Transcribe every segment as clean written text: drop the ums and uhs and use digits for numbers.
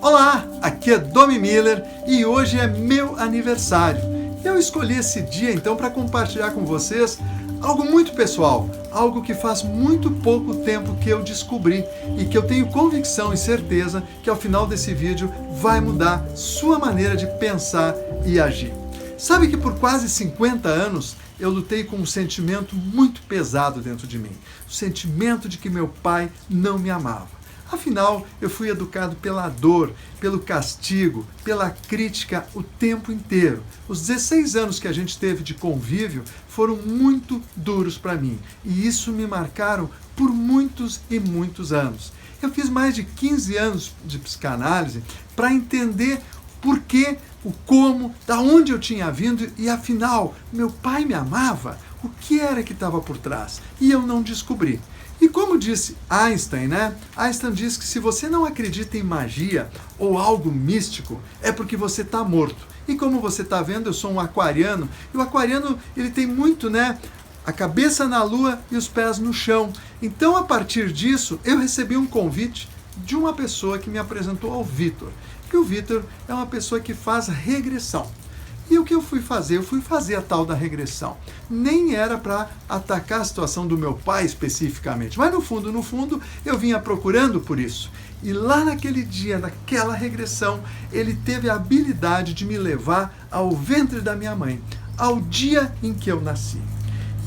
Olá, aqui é Domi Miller e hoje é meu aniversário. Eu escolhi esse dia então para compartilhar com vocês algo muito pessoal, algo que faz muito pouco tempo que eu descobri e que eu tenho convicção e certeza que ao final desse vídeo vai mudar sua maneira de pensar e agir. Sabe que por quase 50 anos eu lutei com um sentimento muito pesado dentro de mim, o sentimento de que meu pai não me amava. Afinal, eu fui educado pela dor, pelo castigo, pela crítica o tempo inteiro. Os 16 anos que a gente teve de convívio foram muito duros para mim e isso me marcaram por muitos e muitos anos. Eu fiz mais de 15 anos de psicanálise para entender por que, o como, da onde eu tinha vindo e afinal, meu pai me amava? O que era que estava por trás? E eu não descobri. E como disse Einstein, Einstein diz que se você não acredita em magia ou algo místico, é porque você está morto. E como você está vendo, eu sou um aquariano, e o aquariano ele tem muito, a cabeça na lua e os pés no chão. Então, a partir disso, eu recebi um convite de uma pessoa que me apresentou ao Vitor. E o Vitor é uma pessoa que faz regressão. E o que eu fui fazer? Eu fui fazer a tal da regressão. Nem era para atacar a situação do meu pai especificamente, mas no fundo, eu vinha procurando por isso. E lá naquele dia, naquela regressão, ele teve a habilidade de me levar ao ventre da minha mãe, ao dia em que eu nasci.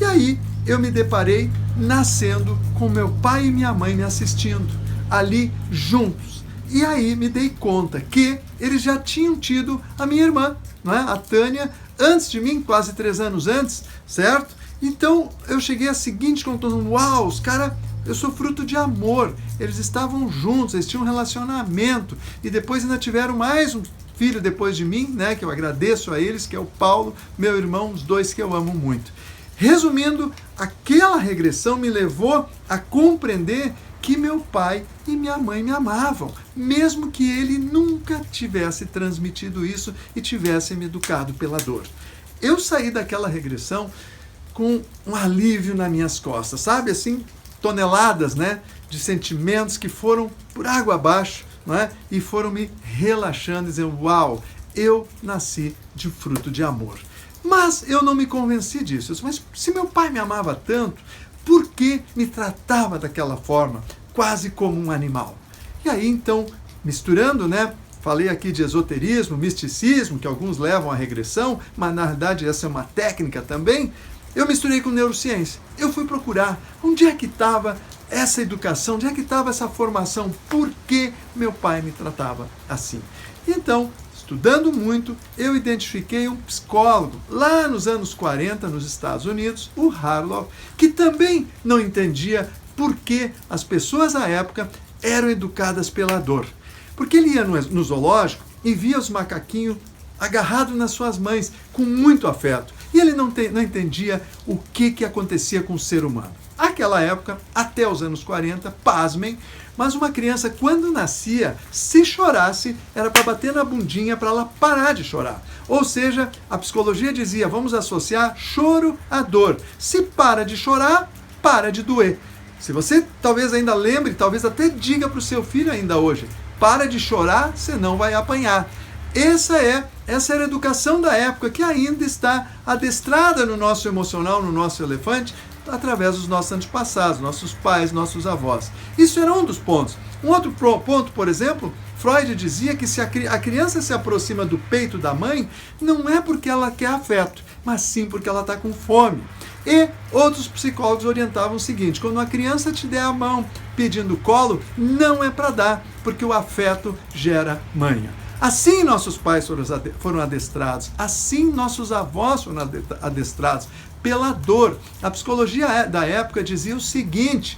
E aí eu me deparei nascendo com meu pai e minha mãe me assistindo, ali juntos. E aí me dei conta que eles já tinham tido a minha irmã, a Tânia, antes de mim, quase 3 anos antes, certo? Então eu cheguei à seguinte conclusão: uau, os caras, eu sou fruto de amor. Eles estavam juntos, eles tinham um relacionamento e depois ainda tiveram mais um filho depois de mim, que eu agradeço a eles, que é o Paulo, meu irmão, os dois que eu amo muito. Resumindo, aquela regressão me levou a compreender que meu pai e minha mãe me amavam, mesmo que ele nunca tivesse transmitido isso e tivesse me educado pela dor. Eu saí daquela regressão com um alívio nas minhas costas, sabe, assim, toneladas, de sentimentos que foram por água abaixo, e foram me relaxando, dizendo, uau, eu nasci de fruto de amor. Mas eu não me convenci disso. Eu disse, mas se meu pai me amava tanto, por que me tratava daquela forma, quase como um animal? E aí então, misturando, falei aqui de esoterismo, misticismo, que alguns levam à regressão, mas na verdade essa é uma técnica também, eu misturei com neurociência. Eu fui procurar onde é que estava essa educação, onde é que estava essa formação, por que meu pai me tratava assim. Então, estudando muito, eu identifiquei um psicólogo lá nos anos 40 nos Estados Unidos, o Harlow, que também não entendia por que as pessoas à época eram educadas pela dor. Porque ele ia no zoológico e via os macaquinhos agarrados nas suas mães com muito afeto. E ele não entendia o que acontecia com o ser humano. Aquela época, até os anos 40, pasmem, mas uma criança, quando nascia, se chorasse, era para bater na bundinha para ela parar de chorar. Ou seja, a psicologia dizia, vamos associar choro à dor. Se para de chorar, para de doer. Se você talvez ainda lembre, talvez até diga para o seu filho ainda hoje, para de chorar, senão vai apanhar. Essa era a educação da época que ainda está adestrada no nosso emocional, no nosso elefante, através dos nossos antepassados, nossos pais, nossos avós. Isso era um dos pontos. Um outro ponto, por exemplo, Freud dizia que se a criança se aproxima do peito da mãe, não é porque ela quer afeto, mas sim porque ela está com fome. E outros psicólogos orientavam o seguinte, quando uma criança te der a mão pedindo colo, não é para dar, porque o afeto gera manha. Assim nossos pais foram adestrados, assim nossos avós foram adestrados pela dor. A psicologia da época dizia o seguinte,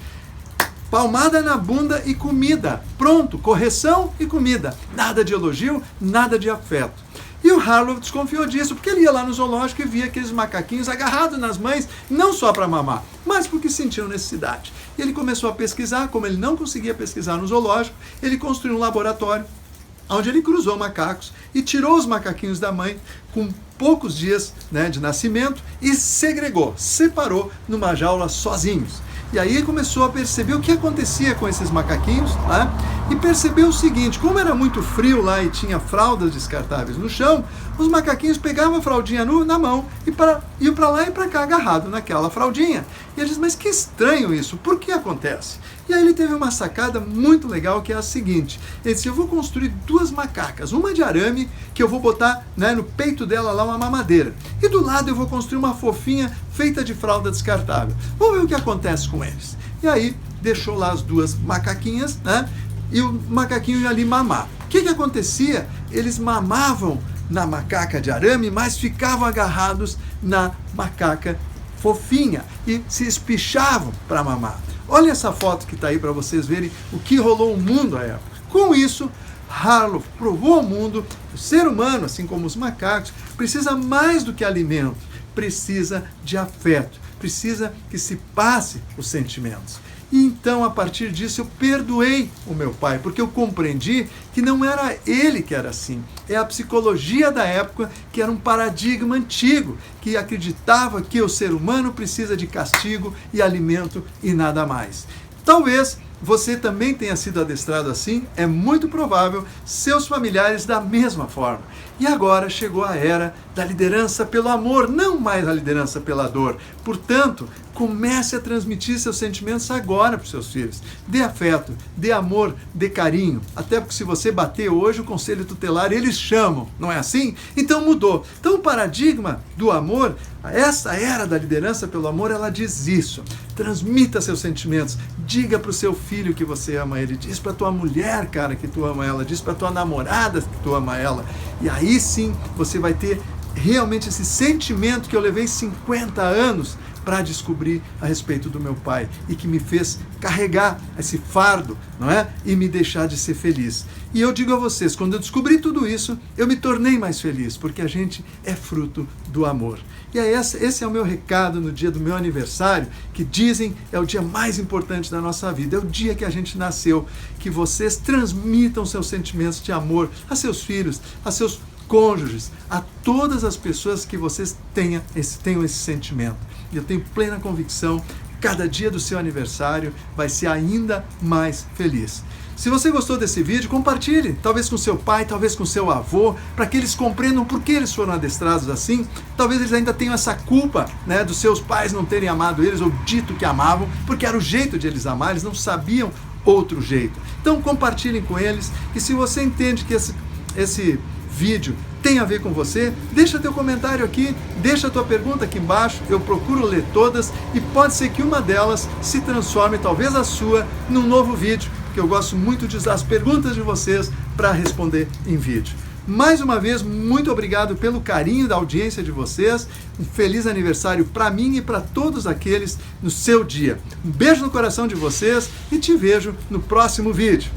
palmada na bunda e comida. Pronto, correção e comida. Nada de elogio, nada de afeto. E o Harlow desconfiou disso, porque ele ia lá no zoológico e via aqueles macaquinhos agarrados nas mães, não só para mamar, mas porque sentiam necessidade. E ele começou a pesquisar, como ele não conseguia pesquisar no zoológico, ele construiu um laboratório, onde ele cruzou macacos e tirou os macaquinhos da mãe com poucos dias de nascimento e segregou, separou numa jaula sozinhos. E aí ele começou a perceber o que acontecia com esses macaquinhos, e percebeu o seguinte: como era muito frio lá e tinha fraldas descartáveis no chão, os macaquinhos pegavam a fraldinha na mão e iam para lá e para cá agarrado naquela fraldinha. E ele diz: mas que estranho isso, por que acontece? E aí ele teve uma sacada muito legal, que é a seguinte: ele disse: eu vou construir duas macacas, uma de arame, que eu vou botar, né, no peito dela lá uma mamadeira, e do lado eu vou construir uma fofinha feita de fralda descartável. Vamos ver o que acontece com eles. E aí deixou lá as duas macaquinhas, né, e o macaquinho ia ali mamar. O que acontecia? Eles mamavam na macaca de arame, mas ficavam agarrados na macaca fofinha e se espichavam para mamar. Olha essa foto que está aí para vocês verem o que rolou o mundo à época. Com isso, Harlow provou ao mundo que o ser humano, assim como os macacos, precisa mais do que alimento, precisa de afeto, precisa que se passe os sentimentos. E então, a partir disso, eu perdoei o meu pai, porque eu compreendi que não era ele que era assim. É a psicologia da época, que era um paradigma antigo, que acreditava que o ser humano precisa de castigo e alimento e nada mais. Talvez você também tenha sido adestrado assim, é muito provável, seus familiares da mesma forma. E agora chegou a era da liderança pelo amor, não mais a liderança pela dor. Portanto, comece a transmitir seus sentimentos agora para os seus filhos. Dê afeto, dê amor, dê carinho. Até porque se você bater hoje, o conselho tutelar, eles chamam, não é assim? Então mudou. Então o paradigma do amor, essa era da liderança pelo amor, ela diz isso. Transmita seus sentimentos. Diga para o seu filho que você ama ele. Diz para tua mulher, cara, que tu ama ela. Diz para tua namorada que tu ama ela. E aí sim, você vai ter realmente esse sentimento que eu levei 50 anos para descobrir a respeito do meu pai e que me fez carregar esse fardo, não é? E me deixar de ser feliz. E eu digo a vocês, quando eu descobri tudo isso, eu me tornei mais feliz, porque a gente é fruto do amor. E é esse é o meu recado no dia do meu aniversário, que dizem é o dia mais importante da nossa vida, é o dia que a gente nasceu, que vocês transmitam seus sentimentos de amor a seus filhos, a seus cônjuges, a todas as pessoas que vocês tenham esse sentimento. E eu tenho plena convicção, cada dia do seu aniversário vai ser ainda mais feliz. Se você gostou desse vídeo, compartilhe, talvez com seu pai, talvez com seu avô, para que eles compreendam por que eles foram adestrados assim. Talvez eles ainda tenham essa culpa, né, dos seus pais não terem amado eles ou dito que amavam, porque era o jeito de eles amar, eles não sabiam outro jeito. Então compartilhem com eles, e se você entende que esse vídeo tem a ver com você, deixa teu comentário aqui, deixa tua pergunta aqui embaixo, eu procuro ler todas e pode ser que uma delas se transforme, talvez a sua, num novo vídeo, porque eu gosto muito de usar as perguntas de vocês para responder em vídeo. Mais uma vez, muito obrigado pelo carinho da audiência de vocês, um feliz aniversário para mim e para todos aqueles no seu dia. Um beijo no coração de vocês e te vejo no próximo vídeo.